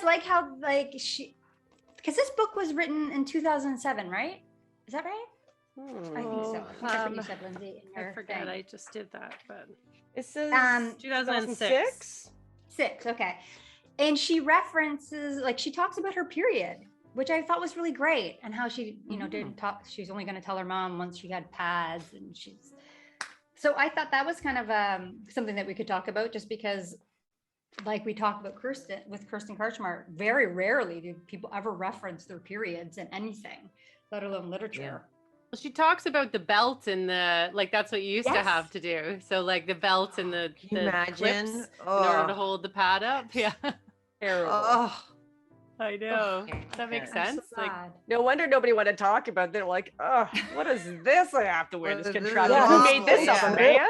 guys like how like because this book was written in 2007, right? Is that right? I think so. I think that's what you said, Lindsay. I forget. I just did that, but it says 2006. Okay. And she references, like, she talks about her period, which I thought was really great, and how she, didn't talk. She's only going to tell her mom once she had pads, and so I thought that was kind of something that we could talk about, just because, like we talked about Kirsten Karchmar, very rarely do people ever reference their periods in anything, let alone literature. Yeah. Well, she talks about the belt and the, like, that's what you used to have to do. So like the belt and the clips in order to hold the pad up. Yeah. Terrible. Oh, I know. That makes sense. So like, no wonder nobody wanted to talk about it. They're like, oh, what is this I have to wear? This contraption. Yeah. Who made this up, a man?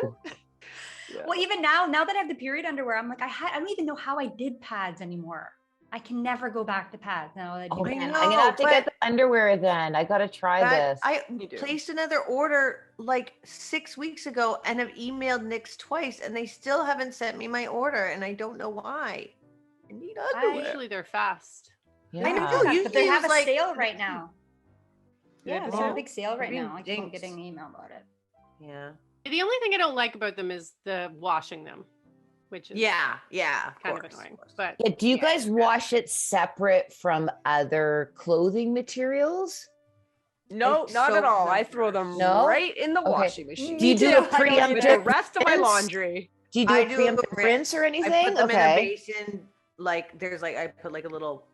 Well, even now that I have the period underwear, I'm like, I don't even know how I did pads anymore. I can never go back to pads now. That I'm gonna have to get the underwear then. I gotta try this. I placed another order like 6 weeks ago and have emailed Nyx twice, and they still haven't sent me my order, and I don't know why. I need underwear. Usually they're fast. Yeah. I know. But they have a sale right now. Yeah, they have a big sale right Being now. I keep getting an email about it. Yeah. The only thing I don't like about them is the washing them, which is kind of annoying. But do you guys wash it separate from other clothing materials? No, not at all. I throw them right in the washing machine. Do you do a preemptive with the rest of my laundry? Do you do a preemptive rinse or anything? I put them in a basin. Like there's I put like a little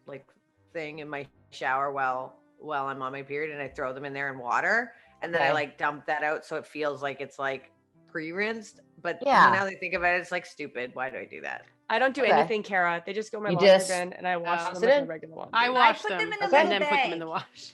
thing in my shower while I'm on my period, and I throw them in there in water, and then I dump that out so it feels like it's like pre-rinsed. But now that I think about it, it's like stupid. Why do I do that? I don't do anything, Kara. They just go in my laundry bin, and I wash them with my regular laundry. I wash them and then put them in the wash.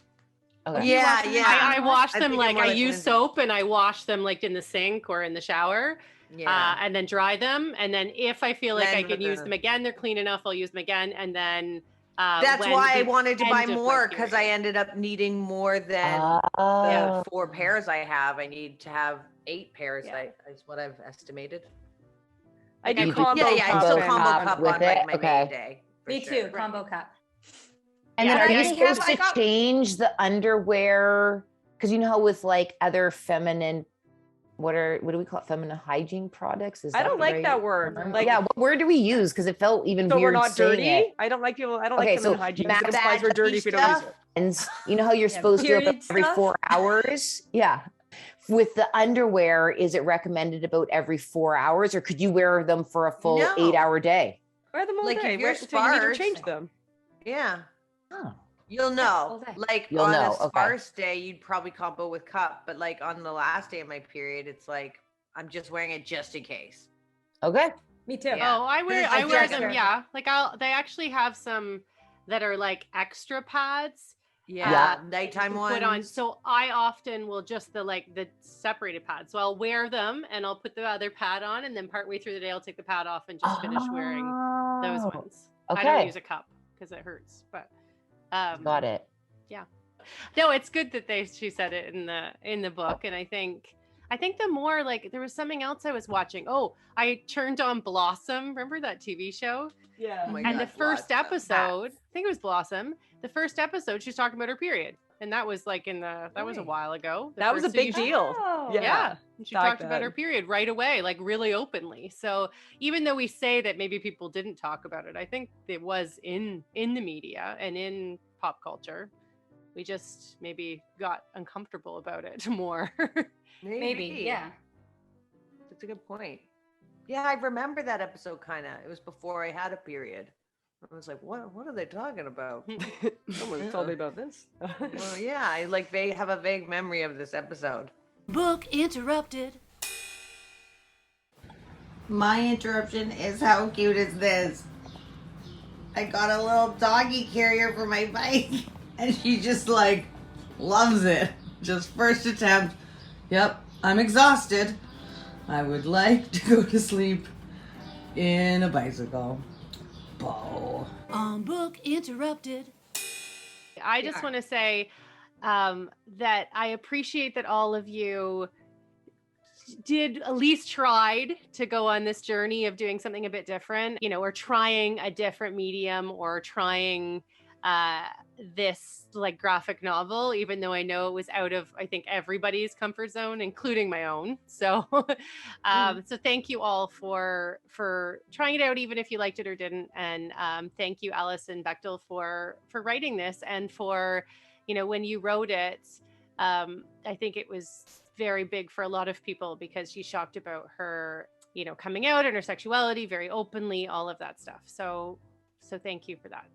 Okay. Yeah. I wash them like I use soap, and I wash them like in the sink or in the shower. And then dry them, and then if I feel like I can use them again, they're clean enough, I'll use them again. And then that's why I wanted to buy more, because I ended up needing more than the 4 pairs I have. I need to have 8 pairs. Is what I've estimated. I do combo cup. Yeah, so combo cup on like my main day. Me too, combo cup. And then are you supposed to change the underwear? Because you know how with like other feminine, what do we call it? Feminine hygiene products? I don't like that word. Like, what word do we use? Because it felt even so weird. we're not dirty. It. I don't like feminine hygiene. It implies we're dirty if we don't use it. And you know how you're supposed to do it every 4 hours? Yeah. With the underwear, is it recommended about every 4 hours, or could you wear them for a full 8-hour day? Wear them all day. If you're until you need to change them. Yeah. Oh. You'll know. Like You'll on know. a sparse day, you'd probably combo with cup, but like on the last day of my period, it's like I'm just wearing it just in case. Okay. Me too. Yeah. Oh, I wear them. Yeah. Like they actually have some that are like extra pads. Yeah. Nighttime ones. Put on. So I often will just the separated pads. So I'll wear them and I'll put the other pad on, and then partway through the day I'll take the pad off and just finish wearing those ones. Okay. I don't use a cup because it hurts, but got it. Yeah. No, it's good that she said it in the book, and I think the more like there was something else I was watching. Oh, I turned on Blossom. Remember that TV show? Yeah. Oh and the first episode, I think it was Blossom. The first episode, she's talking about her period, and that was like that was a while ago. That was a big deal. Oh. Yeah. And she talked about her period right away, like really openly. So even though we say that maybe people didn't talk about it, I think it was in the media and in pop culture. We just maybe got uncomfortable about it more. Maybe. Yeah. That's a good point. Yeah, I remember that episode kind of. It was before I had a period. I was like, what are they talking about? Someone told me about this. Well, yeah, I have a vague memory of this episode. Book interrupted. My interruption is how cute is this? I got a little doggy carrier for my bike, and she just loves it. Just first attempt. Yep, I'm exhausted. I would like to go to sleep in a bicycle. Bow. Book interrupted. I just want to say that I appreciate that all of you did at least tried to go on this journey of doing something a bit different, you know, or trying a different medium, or trying this like graphic novel, even though I know it was out of, I think, everybody's comfort zone, including my own. So, so thank you all for trying it out, even if you liked it or didn't. And thank you, Alison Bechdel, for writing this, and for, you know, when you wrote it, I think it was very big for a lot of people because she talked about her, you know, coming out and her sexuality very openly, all of that stuff. So thank you for that.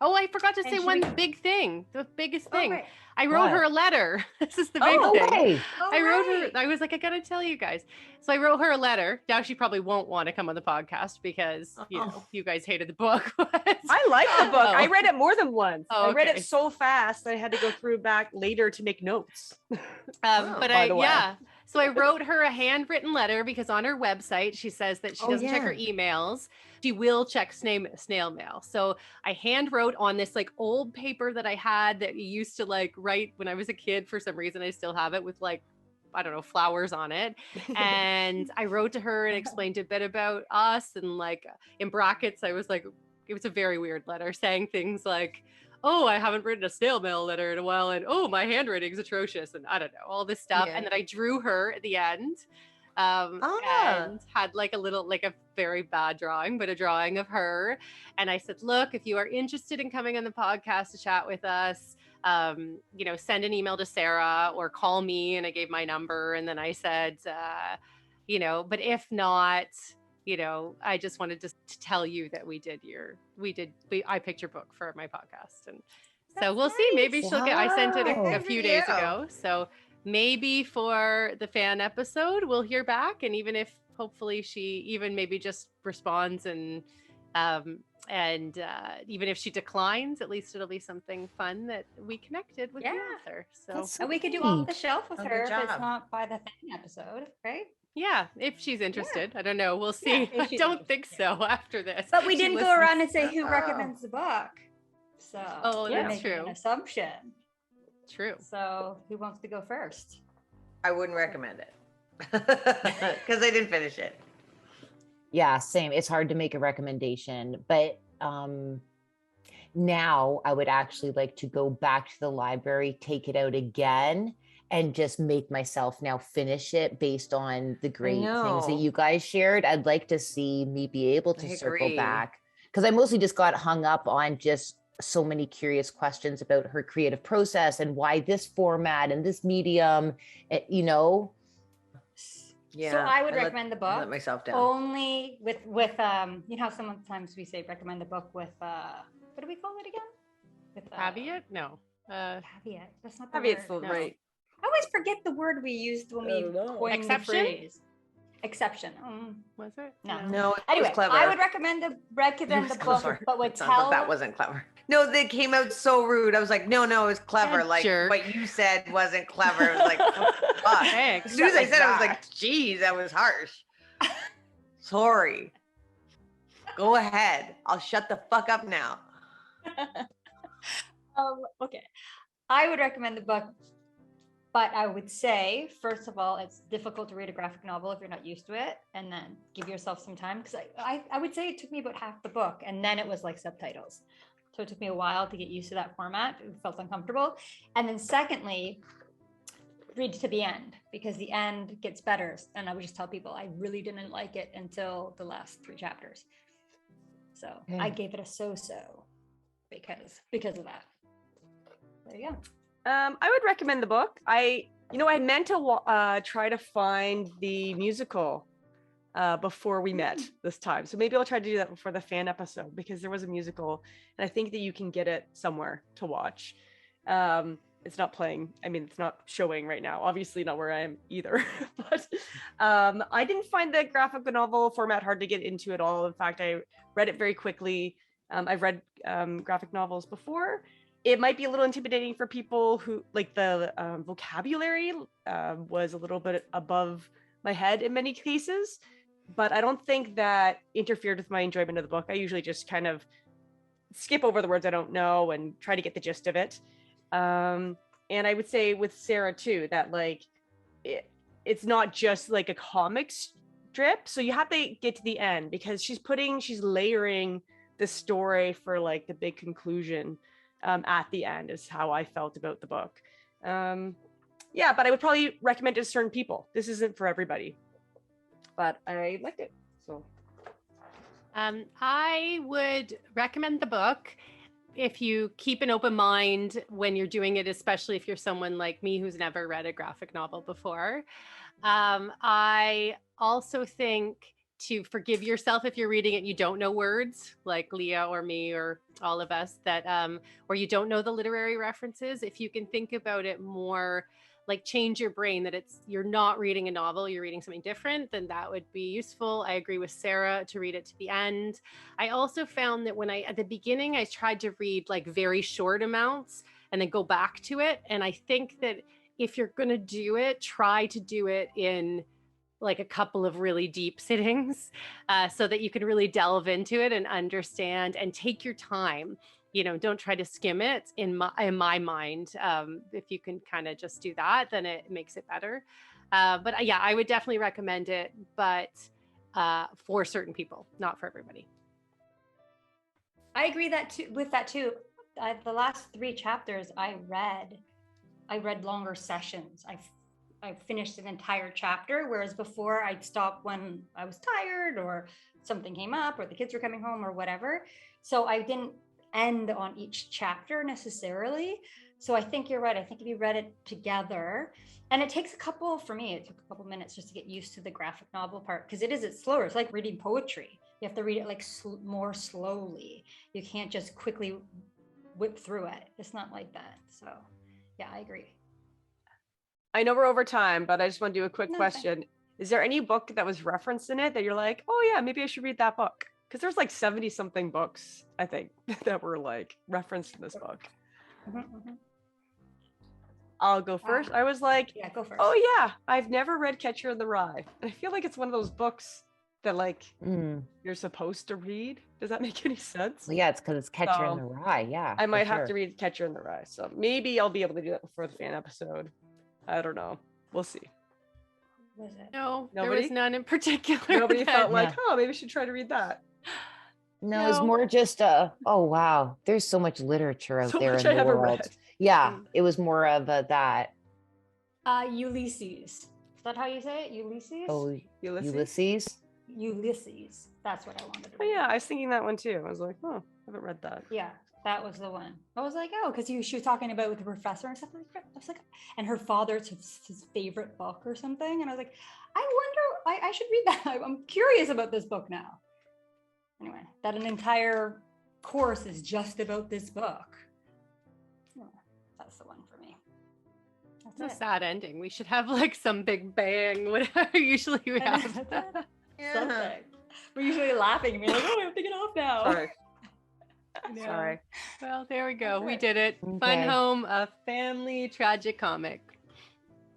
Oh, I forgot to say one big thing, the biggest thing. Right. I wrote her a letter. This is the big thing. I wrote her, I was like, I got to tell you guys. So I wrote her a letter. Now she probably won't want to come on the podcast because, you know, you guys hated the book. I like the book. I read it more than once. I read it so fast, I had to go through back later to make notes. So I wrote her a handwritten letter because on her website, she says that she doesn't check her emails. She will check snail mail. So I hand wrote on this like old paper that I had that you used to like write when I was a kid. For some reason, I still have it with like, I don't know, flowers on it. And I wrote to her and explained a bit about us. And like in brackets, I was like, it was a very weird letter saying things like, oh, I haven't written a snail mail letter in a while. And oh, my handwriting's atrocious. And I don't know, all this stuff. Yeah. And then I drew her at the end. And had like a little, like a very bad drawing, but a drawing of her. And I said, look, if you are interested in coming on the podcast to chat with us, you know, send an email to Sarah or call me. And I gave my number. And then I said, you know, but if not, you know, I just wanted to tell you that I picked your book for my podcast. And so we'll see, maybe she'll get, I sent it a few days ago. So maybe for the fan episode, we'll hear back. And even if hopefully she even maybe just responds and even if she declines, at least it'll be something fun that we connected with the author. So and we could do off the shelf with her if it's not by the fan episode, right? Yeah, if she's interested. I don't don't know. We'll see. I don't think so after this. But we didn't go around and say who recommends the book. So that's true. An assumption. True. So who wants to go first? I wouldn't recommend it because I didn't finish it. Yeah, same. It's hard to make a recommendation, but now I would actually like to go back to the library, take it out again, and just make myself now finish it based on the great things that you guys shared. I'd like to see me be able to circle back, because I mostly just got hung up on just so many curious questions about her creative process and why this format and this medium, you know. Yeah. So I would recommend the book. Let myself down. Only with you know how sometimes we say recommend the book with what do we call it again? With caveat? No. Caveat. That's not the caveat's word. Right. I always forget the word we used when we coined the phrase. Exception. Was it? No. It anyway, was clever. I would recommend the book, but would tell. That wasn't clever. No, they came out so rude. I was like, no, it was clever. Yeah, like jerk. What you said wasn't clever. It was like, fuck. As soon as I said it, I was like, geez, that was harsh. Sorry. Go ahead. I'll shut the fuck up now. Okay. I would recommend the book, but I would say, first of all, it's difficult to read a graphic novel if you're not used to it, and then give yourself some time, because I would say it took me about half the book, and then it was like subtitles. So it took me a while to get used to that format. It felt uncomfortable. And then secondly, read to the end, because the end gets better. And I would just tell people I really didn't like it until the last 3 chapters. So I gave it a so-so because of that. There you go. I would recommend the book. I meant to try to find the musical before we met this time. So maybe I'll try to do that before the fan episode, because there was a musical and I think that you can get it somewhere to watch. It's not playing. I mean, it's not showing right now. Obviously not where I am either. But I didn't find the graphic novel format hard to get into at all. In fact, I read it very quickly. I've read graphic novels before. It might be a little intimidating for people who like the vocabulary was a little bit above my head in many cases, but I don't think that interfered with my enjoyment of the book. I usually just kind of skip over the words I don't know and try to get the gist of it. And I would say with Sarah too, that like it's not just like a comic strip. So you have to get to the end because she's layering the story for like the big conclusion at the end is how I felt about the book. Yeah, but I would probably recommend it to certain people. This isn't for everybody, but I liked it. So I would recommend the book if you keep an open mind when you're doing it, especially if you're someone like me who's never read a graphic novel before. I also think to forgive yourself if you're reading it and you don't know words, like Leah or me or all of us, that or you don't know the literary references. If you can think about it more, like change your brain that you're not reading a novel, you're reading something different, then that would be useful. I agree with Sarah to read it to the end. I also found that at the beginning, I tried to read like very short amounts and then go back to it. And I think that if you're going to do it, try to do it in like a couple of really deep sittings so that you can really delve into it and understand and take your time. Don't try to skim it in my mind. If you can kind of just do that, then it makes it better. But yeah, I would definitely recommend it, but for certain people, not for everybody. I agree with that too. The last 3 chapters I read longer sessions. I finished an entire chapter, whereas before I'd stop when I was tired or something came up or the kids were coming home or whatever. So I didn't end on each chapter necessarily. So I think you're right. I think if you read it together, and it took a couple minutes just to get used to the graphic novel part, because it's slower. It's like reading poetry. You have to read it like more slowly. You can't just quickly whip through it. It's not like that. So yeah, I agree. I know we're over time, but I just want to do a quick question. Fine. Is there any book that was referenced in it that you're like, oh yeah, maybe I should read that book? Because there's like 70 something books, I think, that were like referenced in this book. I'll go first. I was like, yeah, go first. Oh yeah, I've never read Catcher in the Rye. And I feel like it's one of those books that like you're supposed to read. Does that make any sense? Well, yeah, it's because it's Catcher in the Rye. Yeah, I might have to read Catcher in the Rye. So maybe I'll be able to do that before the fan episode. I don't know. We'll see. Was it? No, there was none in particular. Nobody felt like, oh, maybe we should try to read that. No, it's more just oh wow, there's so much literature out there in the world. Yeah, it was more of that. Ulysses. Is that how you say it? Ulysses? Oh, Ulysses? Ulysses. That's what I wanted to read. Oh yeah, I was thinking that one too. I was like, oh, I haven't read that. Yeah, that was the one. I was like, oh, because she was talking about with the professor and stuff like that. I was like, and her father's his favorite book or something. And I was like, I wonder, I should read that. I'm curious about this book now. Anyway, that an entire course is just about this book. Yeah, that's the one for me. That's a sad ending. We should have like some big bang, whatever usually we have. Something. We're usually laughing and being like, oh, I have to get off now. Sorry. Yeah. Sorry. Well, there we go. We did it. Okay. Fun Home, a family tragicomic.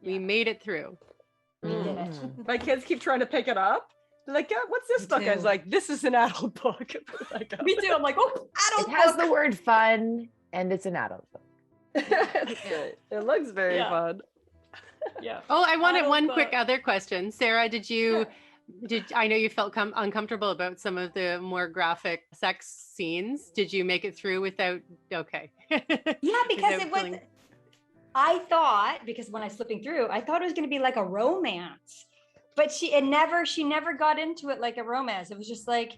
Yeah. We made it through. We did it. My kids keep trying to pick it up. They're like, yeah, what's this book? I was like, this is an adult book. Me too. I'm like, oh, adult book. It has the word fun and it's an adult book. It looks very fun. Yeah. Oh, I wanted one quick other question. Sarah, I know you felt uncomfortable about some of the more graphic sex scenes. Did you make it through without? Okay. Yeah, because it was. I thought, because when I was flipping through, I thought it was going to be like a romance, but she never got into it like a romance. It was just like.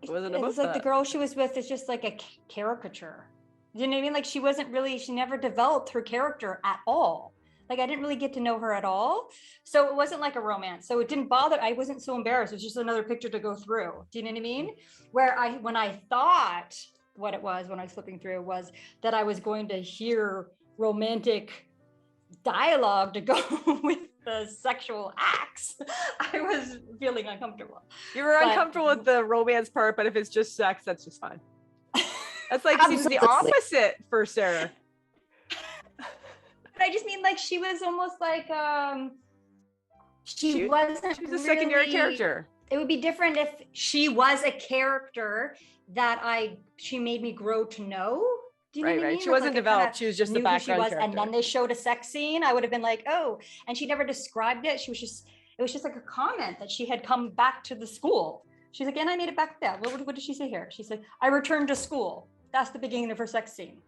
It was like the girl she was with is just like a caricature. You know what I mean? Like she never developed her character at all. Like I didn't really get to know her at all. So it wasn't like a romance. So it didn't bother. I wasn't so embarrassed. It was just another picture to go through. Do you know what I mean? When I thought what it was when I was flipping through was that I was going to hear romantic dialogue to go with the sexual acts. I was feeling uncomfortable. You were uncomfortable with the romance part, but if it's just sex, that's just fine. That's like seems the opposite for Sarah. I just mean like she was almost like she was a secondary character. It would be different if she was a character that she made me grow to know. Do you know what I mean? She wasn't developed. She was just the knew who she background was, character. and then they showed a sex scene. I would have been like, oh, and she never described it. It was just like a comment that she had come back to the school. She's like, and I made it back there. What did she say here? She said, I returned to school. That's the beginning of her sex scene.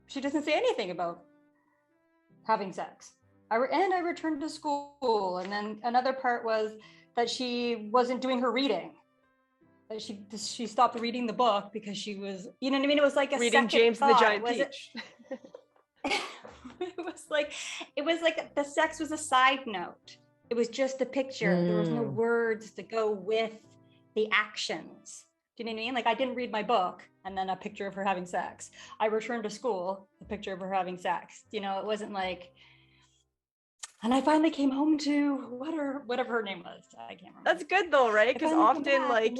She doesn't say anything about having sex. I returned to school. And then another part was that she wasn't doing her reading. That she stopped reading the book because she was, you know what I mean? It was like a reading James and the Giant Peach. It was like the sex was a side note. It was just a picture. There was no words to go with the actions. Do you know what I mean? Like, I didn't read my book and then a picture of her having sex. I returned to school, a picture of her having sex. You know, it wasn't like, and I finally came home to whatever her name was. I can't remember. That's good though, right? Because often like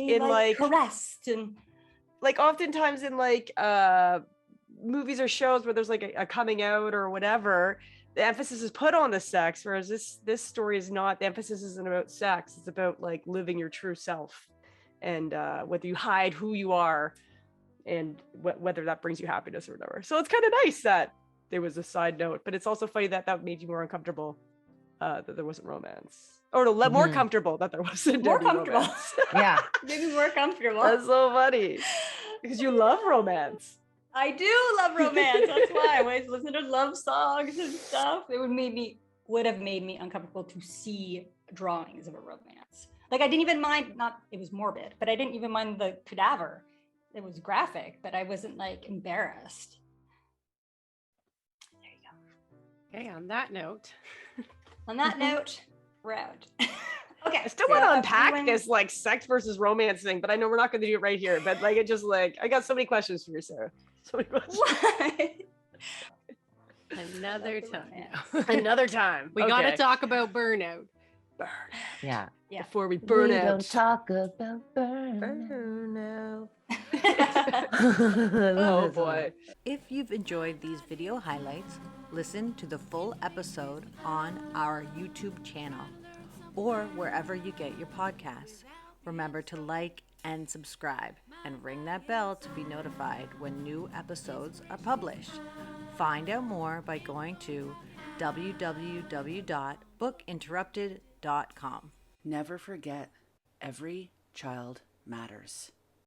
caressed and like oftentimes in like movies or shows where there's like a coming out or whatever, the emphasis is put on the sex, whereas this story is not. The emphasis isn't about sex. It's about like living your true self, and whether you hide who you are, and whether that brings you happiness or whatever. So it's kind of nice that there was a side note, but it's also funny that made you more uncomfortable that there wasn't romance, or more comfortable that there wasn't more comfortable. Romance. Yeah, maybe more comfortable. That's so funny because you love romance. I do love romance. That's why I always listen to love songs and stuff. It would have made me uncomfortable to see drawings of a romance. Like, I didn't even mind, it was morbid, but I didn't even mind the cadaver. It was graphic, but I wasn't like embarrassed. There you go. Okay, on that note. We're out. Okay. I still want to unpack this like sex versus romance thing, but I know we're not going to do it right here. But like, it just like, I got so many questions for you, Sarah. So many questions. What? Another time. Another time. We got to talk about burnout. Yeah. Before we burn out. Don't talk about burnout. Oh boy. If you've enjoyed these video highlights, listen to the full episode on our YouTube channel or wherever you get your podcasts. Remember to like and subscribe and ring that bell to be notified when new episodes are published. Find out more by going to www.bookinterrupted.com. Never forget, every child matters.